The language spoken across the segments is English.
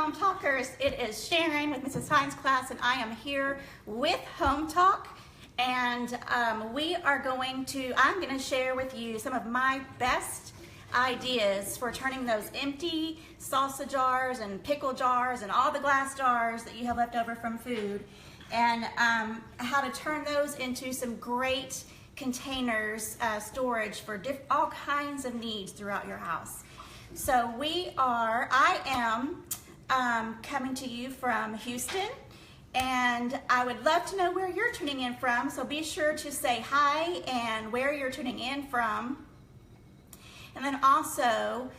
Home Talkers. It is Sharon with Mrs. Hines class, and I am here with Hometalk. And I'm going to share with you some of my best ideas for turning those empty salsa jars and pickle jars and all the glass jars that you have left over from food, and how to turn those into some great containers, storage for all kinds of needs throughout your house. So I am coming to you from Houston, and I would love to know where you're tuning in from, so be sure to say hi and where you're tuning in from. And then also,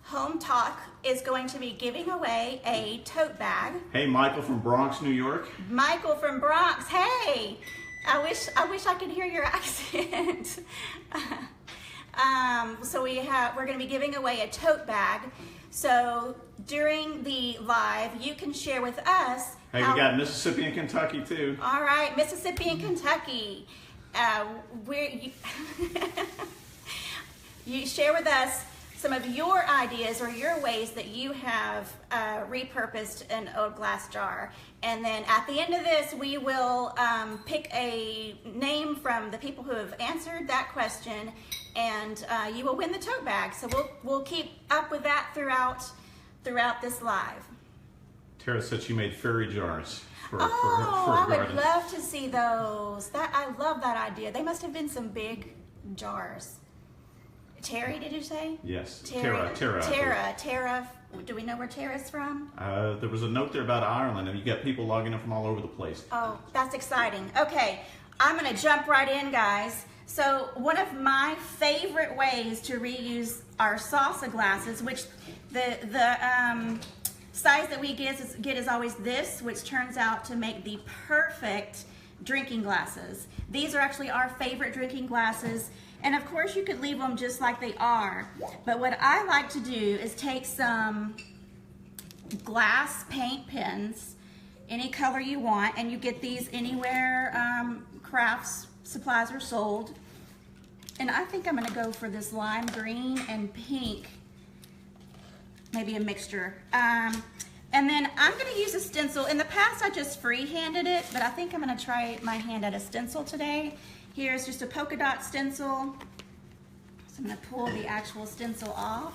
Hometalk is going to be giving away a tote bag. Hey, Michael from Bronx, New York. Michael from Bronx, hey! I wish I could hear your accent. So we're going to be giving away a tote bag. So during the live, you can share with us. Hey, we got Mississippi and Kentucky too. All right, Mississippi and Kentucky. You share with us some of your ideas or your ways that you have repurposed an old glass jar. And then at the end of this, we will pick a name from the people who have answered that question, and you will win the tote bag. So we'll keep up with that throughout this live. Tara said she made fairy jars for I garden. would love to see those. I love that idea. They must have been some big jars. Terry, did you say? Yes. Terry. Tara. Do we know where Tara's from? There was a note there about Ireland, and you got people logging in from all over the place. Oh, that's exciting. Okay, I'm going to jump right in, guys. So one of my favorite ways to reuse our salsa glasses, which the size that we get is always this, which turns out to make the perfect drinking glasses. These are actually our favorite drinking glasses. And of course you could leave them just like they are. But what I like to do is take some glass paint pens, any color you want, and you get these anywhere crafts supplies are sold. And I think I'm gonna go for this lime green and pink, maybe a mixture. And then I'm gonna use a stencil. In the past I just free-handed it, but I think I'm gonna try my hand at a stencil today. Here's just a polka dot stencil. So I'm gonna pull the actual stencil off.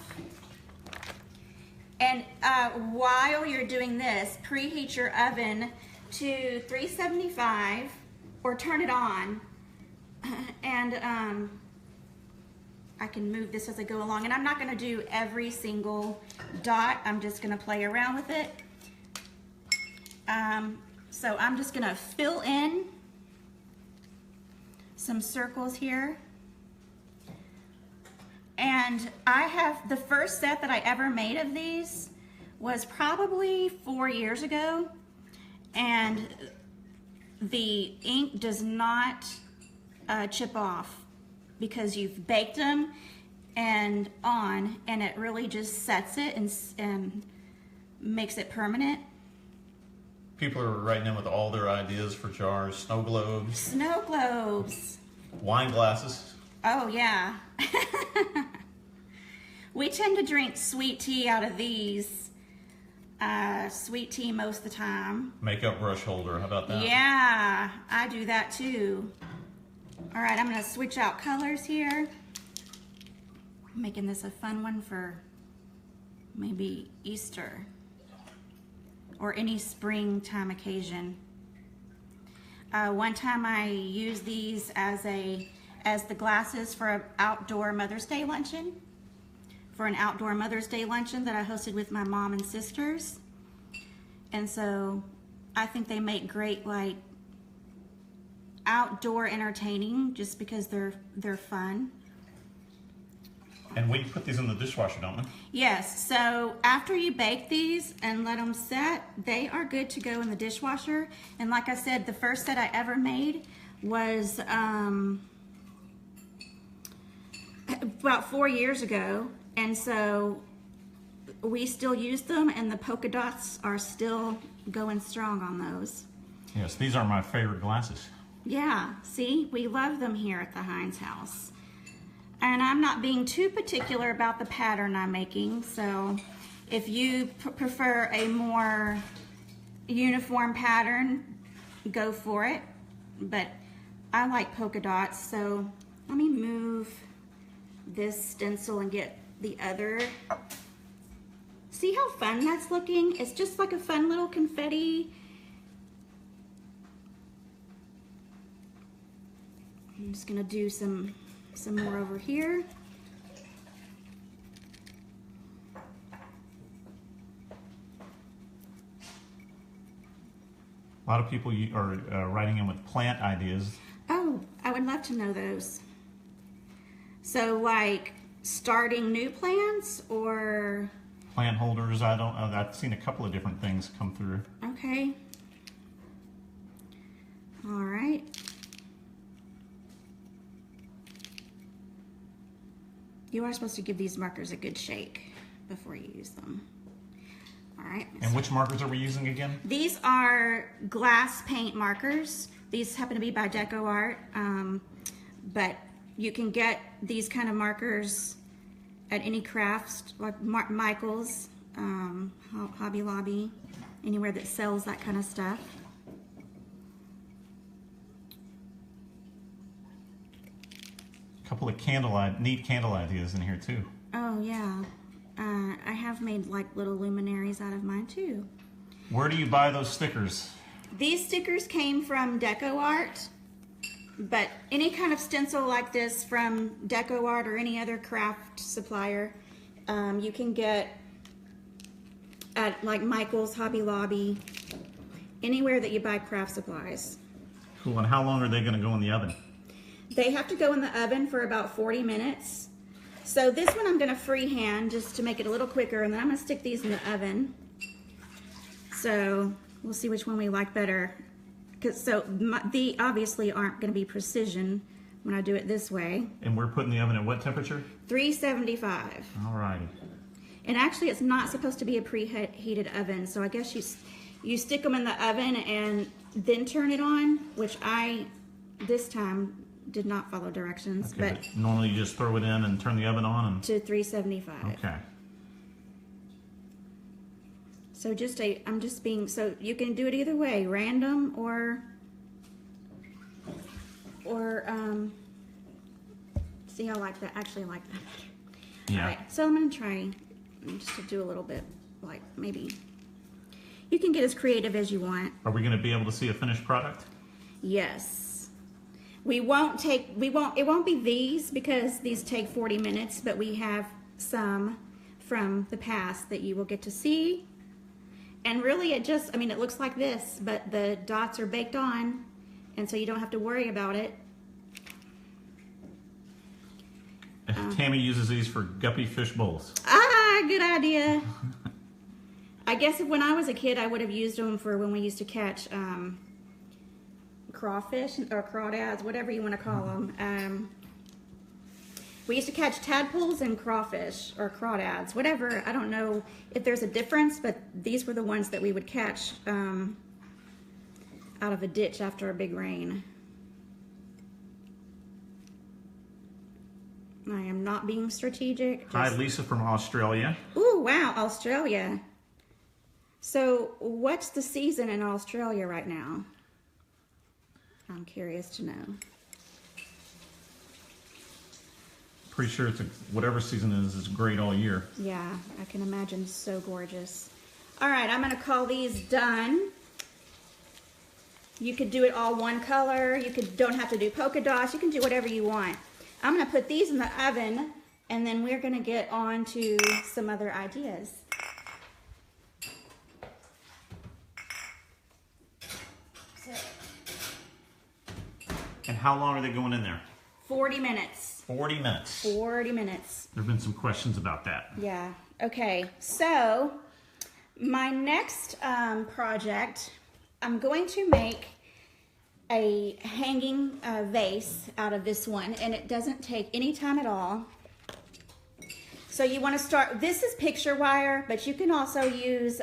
And while you're doing this, preheat your oven to 375 or turn it on. And I can move this as I go along. And I'm not gonna do every single dot. I'm just gonna play around with it. So I'm just gonna fill in some circles here. And I have the first set that I ever made of these was probably 4 years ago, and the ink does not chip off because you've baked them and it really just sets it and makes it permanent. People are writing in with all their ideas for jars, snow globes. Snow globes. Wine glasses. Oh yeah. We tend to drink sweet tea out of these. Sweet tea most of the time. Makeup brush holder, how about that? Yeah, I do that too. All right, I'm gonna switch out colors here. I'm making this a fun one for maybe Easter or any springtime occasion. One time I used these as the glasses for an outdoor Mother's Day luncheon. For an outdoor Mother's Day luncheon that I hosted with my mom and sisters. And so I think they make great like outdoor entertaining just because they're fun. And we put these in the dishwasher, don't we? Yes, so after you bake these and let them set, they are good to go in the dishwasher. And like I said, the first set I ever made was about 4 years ago. And so we still use them, and the polka dots are still going strong on those. Yes, these are my favorite glasses. Yeah, see, we love them here at the Hines house. And I'm not being too particular about the pattern I'm making, so If you prefer a more uniform pattern, go for it. But I like polka dots, so let me move this stencil and get the other. See how fun that's looking? It's just like a fun little confetti. I'm just gonna do some more over here. A lot of people are writing in with plant ideas. Oh, I would love to know those. So like starting new plants or? Plant holders, I've seen a couple of different things come through. Okay. All right. You are supposed to give these markers a good shake before you use them. All right. And which markers are we using again? These are glass paint markers. These happen to be by Deco Art, but you can get these kind of markers at any crafts, like Michael's, Hobby Lobby, anywhere that sells that kind of stuff. A couple of neat candle ideas in here too. Oh yeah, I have made like little luminaries out of mine too. Where do you buy those stickers? These stickers came from Deco Art, but any kind of stencil like this from Deco Art or any other craft supplier, you can get at like Michael's, Hobby Lobby, anywhere that you buy craft supplies. Cool, and how long are they going to go in the oven? They have to go in the oven for about 40 minutes. So this one I'm going to freehand just to make it a little quicker, and then I'm going to stick these in the oven. So we'll see which one we like better. The obviously aren't going to be precision when I do it this way. And we're putting the oven at what temperature? 375. All righty. And actually it's not supposed to be a preheated oven, so I guess you stick them in the oven and then turn it on, which I this time did not follow directions. Okay, but normally you just throw it in and turn the oven on and to 375. okay. So I'm just being, so you can do it either way, random or see, I like that, actually I like that better. Yeah. All right, so I'm gonna try just to do a little bit, like maybe, you can get as creative as you want. Are we going to be able to see a finished product? Yes. It won't be these because these take 40 minutes, but we have some from the past that you will get to see. And really it looks like this, but the dots are baked on, and so you don't have to worry about it. Tammy uses these for guppy fish bowls. Ah, good idea. I guess when I was a kid, I would have used them for when we used to catch crawfish or crawdads, whatever you want to call them. We used to catch tadpoles and crawfish or crawdads, whatever. I don't know if there's a difference, but these were the ones that we would catch out of a ditch after a big rain. I am not being strategic. Hi, Lisa from Australia. Ooh, wow, Australia. So what's the season in Australia right now? I'm curious to know. Pretty sure it's whatever season is great all year. Yeah, I can imagine. So gorgeous. All right, I'm going to call these done. You could do it all one color. You don't have to do polka dots. You can do whatever you want. I'm going to put these in the oven, and then we're going to get on to some other ideas. And how long are they going in there? 40 minutes. 40 minutes. 40 minutes. There have been some questions about that. Yeah. Okay. So my next project, I'm going to make a hanging vase out of this one, and it doesn't take any time at all. So you want to start, this is picture wire, but you can also use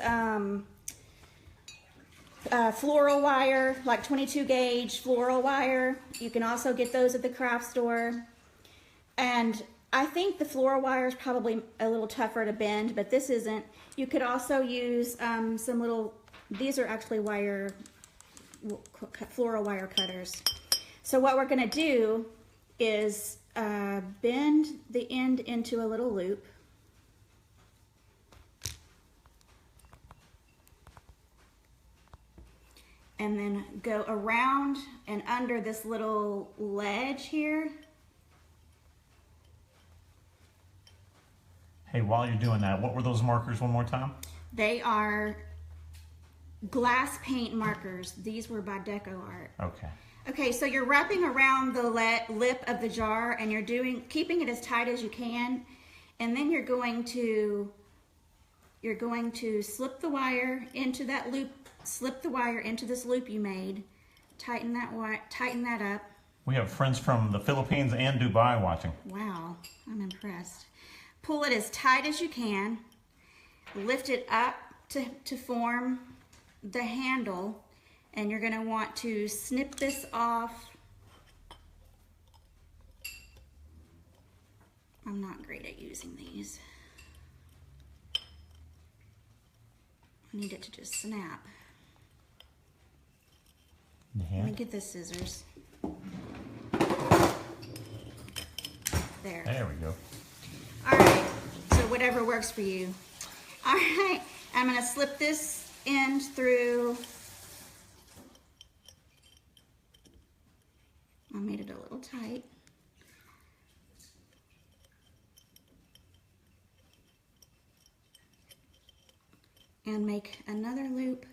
floral wire, like 22 gauge floral wire. You can also get those at the craft store. And I think the floral wire is probably a little tougher to bend, but this isn't. You could also use some little, these are actually floral wire cutters. So what we're gonna do is bend the end into a little loop. And then go around and under this little ledge here. Hey, while you're doing that, what were those markers one more time? They are glass paint markers. These were by Deco Art. Okay. Okay, so you're wrapping around the lip of the jar and you're keeping it as tight as you can. And then you're going to slip the wire into that loop, slip the wire into this loop you made, tighten that up. We have friends from the Philippines and Dubai watching. Wow, I'm impressed. Pull it as tight as you can, lift it up to form the handle, and you're gonna want to snip this off. I'm not great at using these. I need it to just snap. Let me get the scissors. There. There we go. All right, so whatever works for you. All right, I'm gonna slip this end through. I made it a little tight. And make another loop.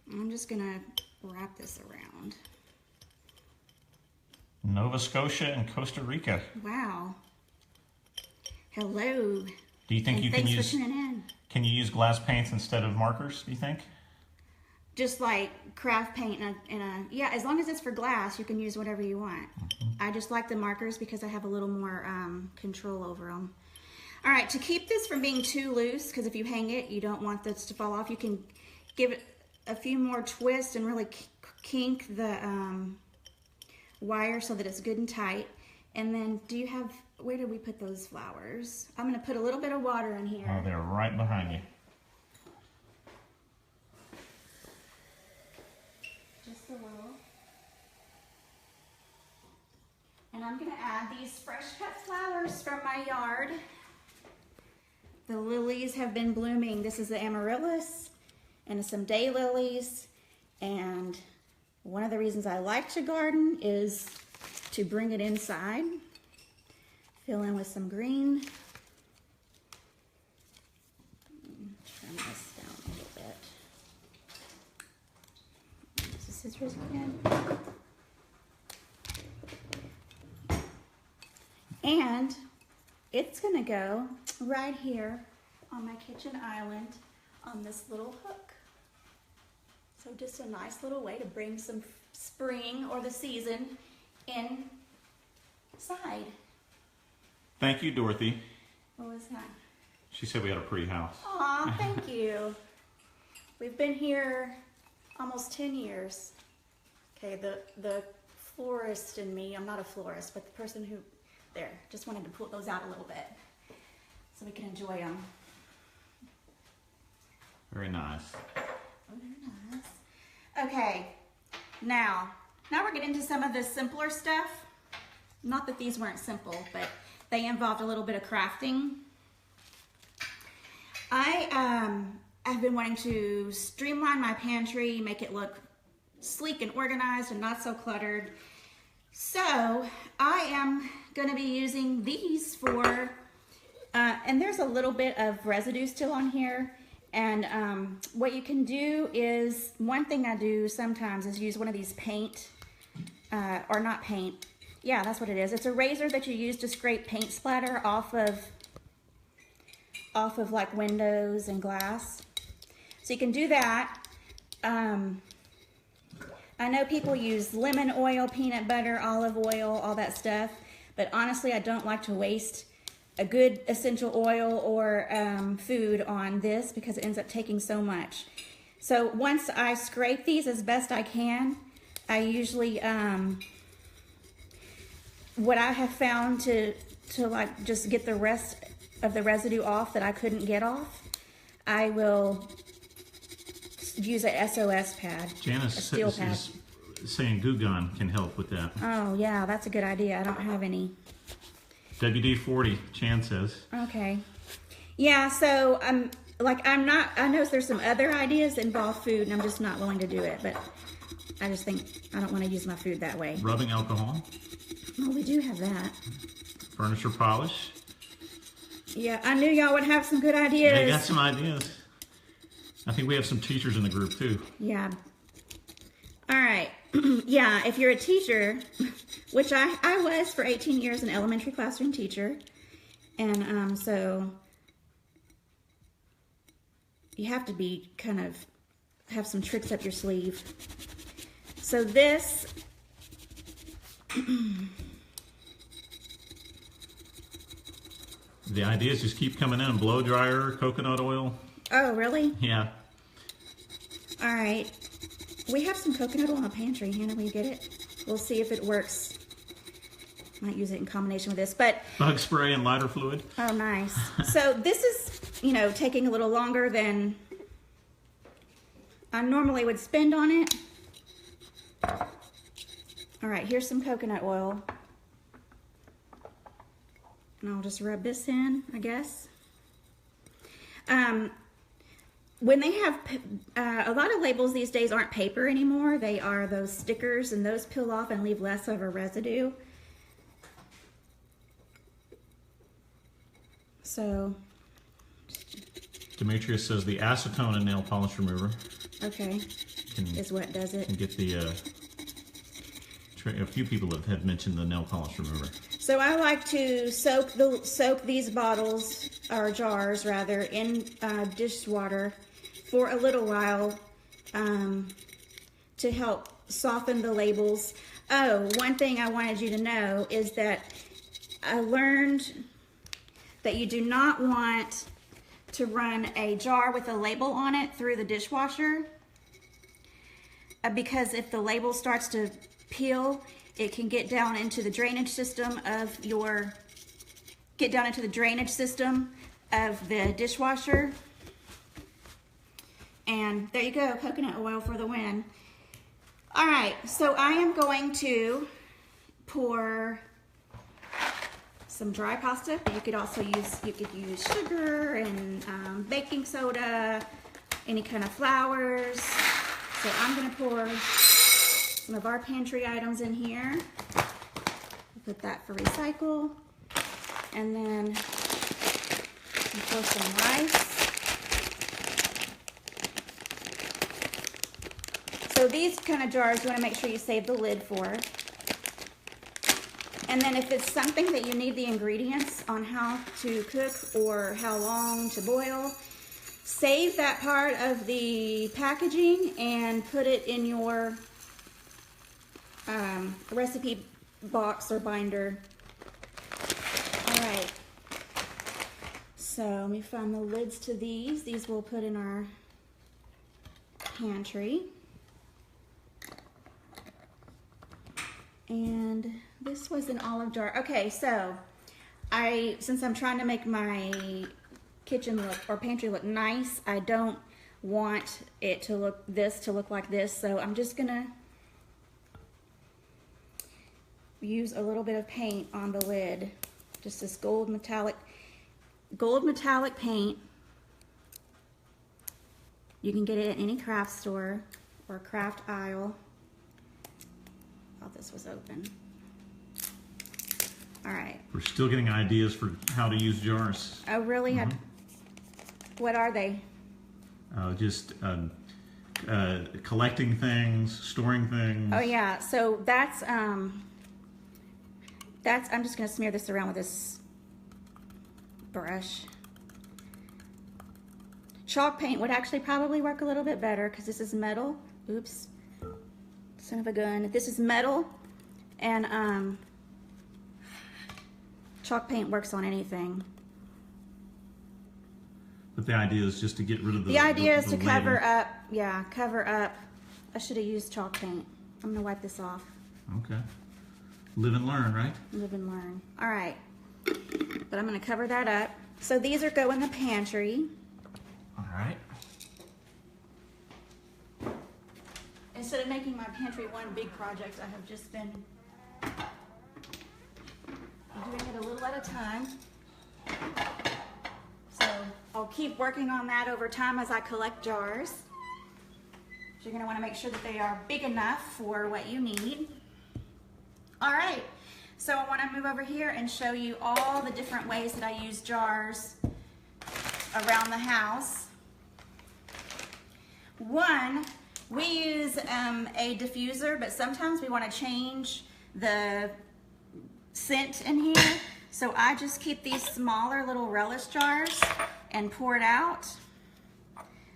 I'm just gonna wrap this around. Nova Scotia and Costa Rica. Wow. Hello. Do you think And you can thanks use for tuning in. Can you use glass paints instead of markers, do you think? Just like craft paint yeah, as long as it's for glass, you can use whatever you want. I just like the markers because I have a little more control over them. All right, to keep this from being too loose, because if you hang it, you don't want this to fall off, you can give it a few more twists and really kink the wire so that it's good and tight. And then where did we put those flowers? I'm gonna put a little bit of water in here. Oh, they're right behind you. Just a little. And I'm gonna add these fresh cut flowers from my yard. The lilies have been blooming. This is the amaryllis and some daylilies. And one of the reasons I like to garden is to bring it inside. Fill in with some green. Trim this down a little bit. Use the scissors again. And it's gonna go right here on my kitchen island on this little hook. So just a nice little way to bring some spring or the season inside. Thank you, Dorothy. What was that? She said we had a pretty house. Aw, thank you. We've been here almost 10 years. Okay, the florist in me, I'm not a florist, but the person who, just wanted to pull those out a little bit so we can enjoy them. Very nice. Oh, they're nice. Okay, now we're getting into some of the simpler stuff. Not that these weren't simple, but they involved a little bit of crafting. I've been wanting to streamline my pantry, make it look sleek and organized and not so cluttered. So I am gonna be using these for, and there's a little bit of residue still on here. And what you can do is, one thing I do sometimes is use one of these paint, or not paint, yeah, that's what it is. It's a razor that you use to scrape paint splatter off of like windows and glass. So you can do that. I know people use lemon oil, peanut butter, olive oil, all that stuff, but honestly, I don't like to waste a good essential oil or food on this because it ends up taking so much. So once I scrape these as best I can, I usually what I have found to like just get the rest of the residue off that I couldn't get off, I will use a SOS pad, Janice a steel pad. is saying Goo Gone can help with that. Oh yeah, that's a good idea. I don't have any. WD-40, Chan says. Okay. Yeah, so I'm not, I know there's some other ideas that involve food and I'm just not willing to do it, but I just think I don't want to use my food that way. Rubbing alcohol. Oh, we do have that. Furniture polish. Yeah, I knew y'all would have some good ideas. They got some ideas. I think we have some teachers in the group too. Yeah. All right. Yeah, if you're a teacher, which I was for 18 years, an elementary classroom teacher, and so you have to be kind of have some tricks up your sleeve. So this the ideas just keep coming in. Blow dryer, coconut oil. Oh, really? Yeah. All right. We have some coconut oil in the pantry. Hannah, will you get it? We'll see if it works. Might use it in combination with this, but Bug spray and lighter fluid. oh, nice. So this is, you know, taking a little longer than I normally would spend on it. All right, here's some coconut oil. And I'll just rub this in, I guess. When they have, a lot of labels these days aren't paper anymore. They are those stickers, and those peel off and leave less of a residue. So. Demetrius says the acetone and nail polish remover. Okay, is what does it. Can get the, a few people have mentioned the nail polish remover. So I like to soak these bottles, or jars rather, in dishwater for a little while to help soften the labels. Oh, one thing I wanted you to know is that I learned that you do not want to run a jar with a label on it through the dishwasher because if the label starts to peel, it can get down into the drainage system of the dishwasher. And there you go, coconut oil for the win. All right, so I am going to pour some dry pasta, but you could also use sugar and baking soda, any kind of flours. So I'm gonna pour some of our pantry items in here. Put that for recycle. And then pour some rice. So these kind of jars, you want to make sure you save the lid for. And then if it's something that you need the ingredients on how to cook or how long to boil, save that part of the packaging and put it in your recipe box or binder. All right. So let me find the lids to these. These we'll put in our pantry. And this was an olive jar. Okay, so since I'm trying to make my kitchen look or pantry look nice, I don't want it to look like this. So I'm just gonna use a little bit of paint on the lid. Just this gold metallic paint. You can get it at any craft store or craft aisle. Thought this was open. All right. We're still getting ideas for how to use jars. Oh, really? What are they? Just collecting things, storing things. Oh yeah. So that's I'm just gonna smear this around with this brush. Chalk paint would actually probably work a little bit better because this is metal. Oops. Son of a gun. This is metal, and chalk paint works on anything. But the idea is just to get rid of the idea is to label. cover up. Yeah, cover up. I should have used chalk paint. I'm gonna wipe this off. Okay. Live and learn, right? Live and learn. All right. But I'm going to cover that up. So these are go in the pantry. All right. Instead of making my pantry one big project, I have just been doing it a little at a time. So I'll keep working on that over time as I collect jars. So you're going to want to make sure that they are big enough for what you need. All right, so I want to move over here and show you all the different ways that I use jars around the house. One, we use a diffuser, but sometimes we want to change the scent in here. So I just keep these smaller little relish jars and pour it out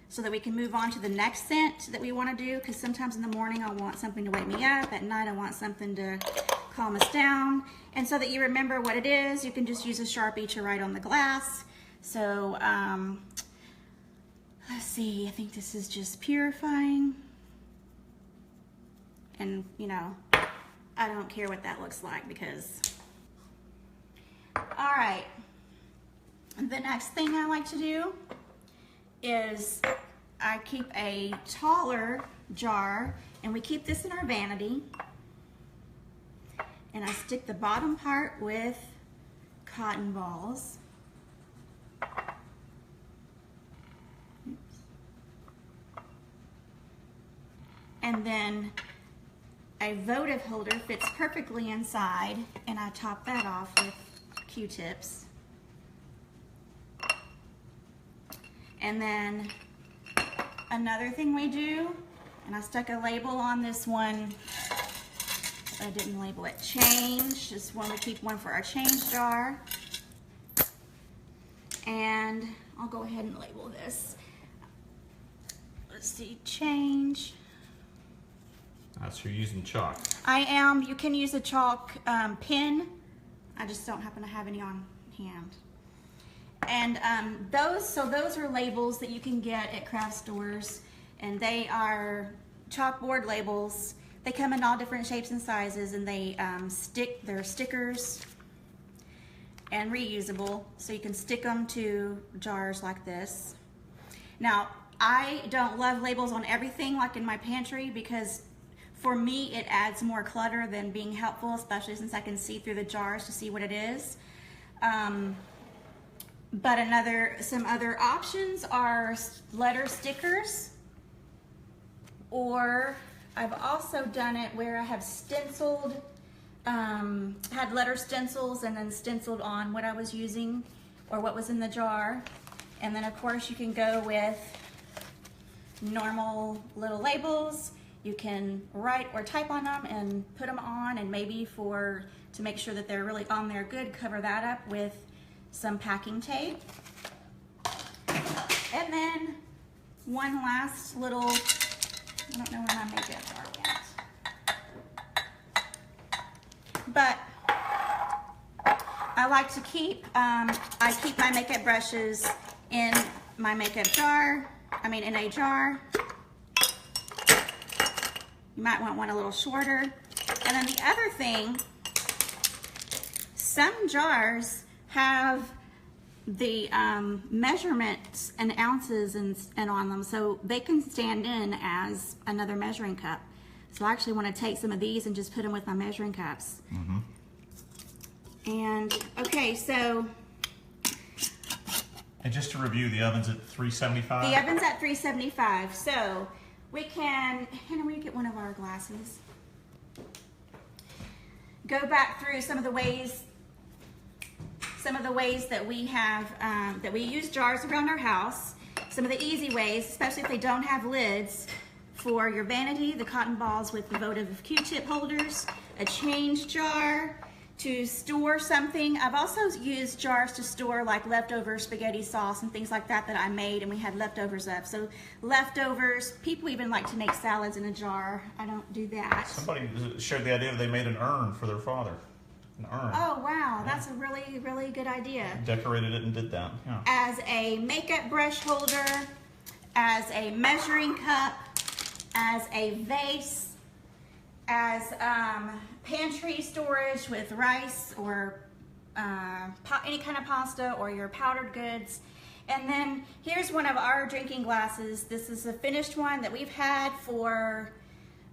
so that we can move on to the next scent that we want to do, because sometimes in the morning I want something to wake me up, at night I want something to calm us down. And so that you remember what it is, you can just use a Sharpie to write on the glass. So let's see, I think this is just purifying. And you know, I don't care what that looks like because, all right. The next thing I like to do is I keep a taller jar, and we keep this in our vanity, and I stick the bottom part with cotton balls. Oops. And then a votive holder fits perfectly inside, and I top that off with Q-tips. And then another thing we do, and I stuck a label on this one, I didn't label it, change. This one, we keep one for our change jar. And I'll go ahead and label this. Let's see, change. So you're using chalk. I am. You can use a chalk pen. I just don't happen to have any on hand. And those are labels that you can get at craft stores, and they are chalkboard labels. They come in all different shapes and sizes, and they're stickers and reusable, so you can stick them to jars like this. Now, I don't love labels on everything like in my pantry, because for me it adds more clutter than being helpful, especially since I can see through the jars to see what it is. But some other options are letter stickers, or I've also done it where I have stenciled, had letter stencils and then stenciled on what I was using or what was in the jar. And then of course you can go with normal little labels. You can write or type on them and put them on, and maybe to make sure that they're really on there good, cover that up with some packing tape. And then one last little, I don't know where my makeup jar went, but I like to keep, I keep my makeup brushes in my makeup jar, in a jar. You might want one a little shorter. And then the other thing, some jars have the measurements and ounces and on them, so they can stand in as another measuring cup. So I actually want to take some of these and just put them with my measuring cups. Mm-hmm. And okay, so and just to review, the oven's at 375. the oven's at 375. So we can, Hannah, will you get one of our glasses? Go back through some of the ways that we have, that we use jars around our house. Some of the easy ways, especially if they don't have lids, for your vanity, the cotton balls with the votive Q-tip holders, a change jar to store something. I've also used jars to store like leftover spaghetti sauce and things like that I made and we had leftovers of. So leftovers, people even like to make salads in a jar. I don't do that. Somebody shared the idea that they made an urn for their father. An urn. Oh wow, that's a really, really good idea. Decorated it and did that, yeah. As a makeup brush holder, as a measuring cup, as a vase, as pantry storage with rice or any kind of pasta or your powdered goods. And then here's one of our drinking glasses. This is a finished one that we've had for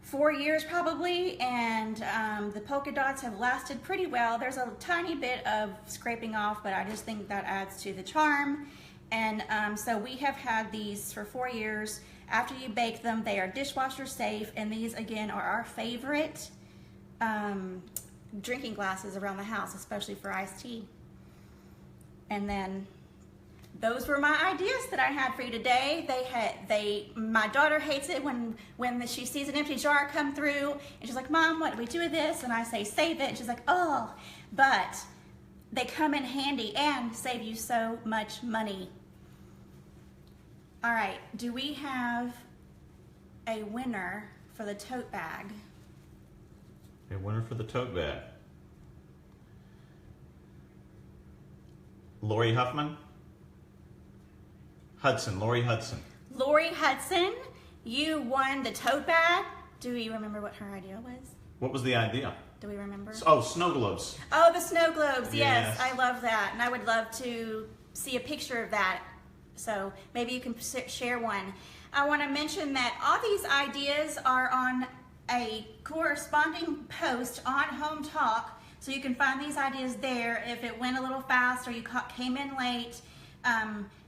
4 years probably, and the polka dots have lasted pretty well. There's a tiny bit of scraping off, but I just think that adds to the charm. And so we have had these for 4 years. After you bake them, they are dishwasher safe, and these again are our favorite drinking glasses around the house, especially for iced tea. And then those were my ideas that I had for you today. My daughter hates it when she sees an empty jar come through, and she's like, Mom, what do we do with this? And I say, save it. And she's like, oh, but they come in handy and save you so much money. All right, do we have a winner for the tote bag? A winner for the tote bag. Lori Huffman? Lori Hudson. Lori Hudson, you won the tote bag. Do you remember what her idea was? What was the idea? Do we remember? Oh, snow globes. Oh, the snow globes. Yes, Yes. I love that. And I would love to see a picture of that. So maybe you can share one. I want to mention that all these ideas are on a corresponding post on Hometalk. So you can find these ideas there. If it went a little fast or you came in late,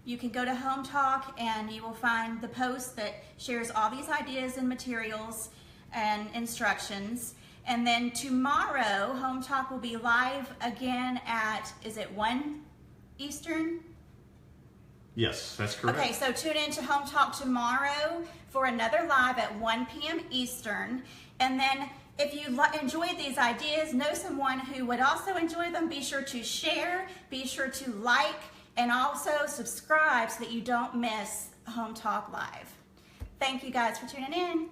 you can go to Hometalk and you will find the post that shares all these ideas and materials and instructions. And then tomorrow, Hometalk will be live again at, is it 1 Eastern? Yes, that's correct. Okay, so tune in to Hometalk tomorrow for another live at 1 p.m. Eastern. And then if you enjoyed these ideas, know someone who would also enjoy them, be sure to share, be sure to like, and also subscribe so that you don't miss Hometalk Live. Thank you guys for tuning in.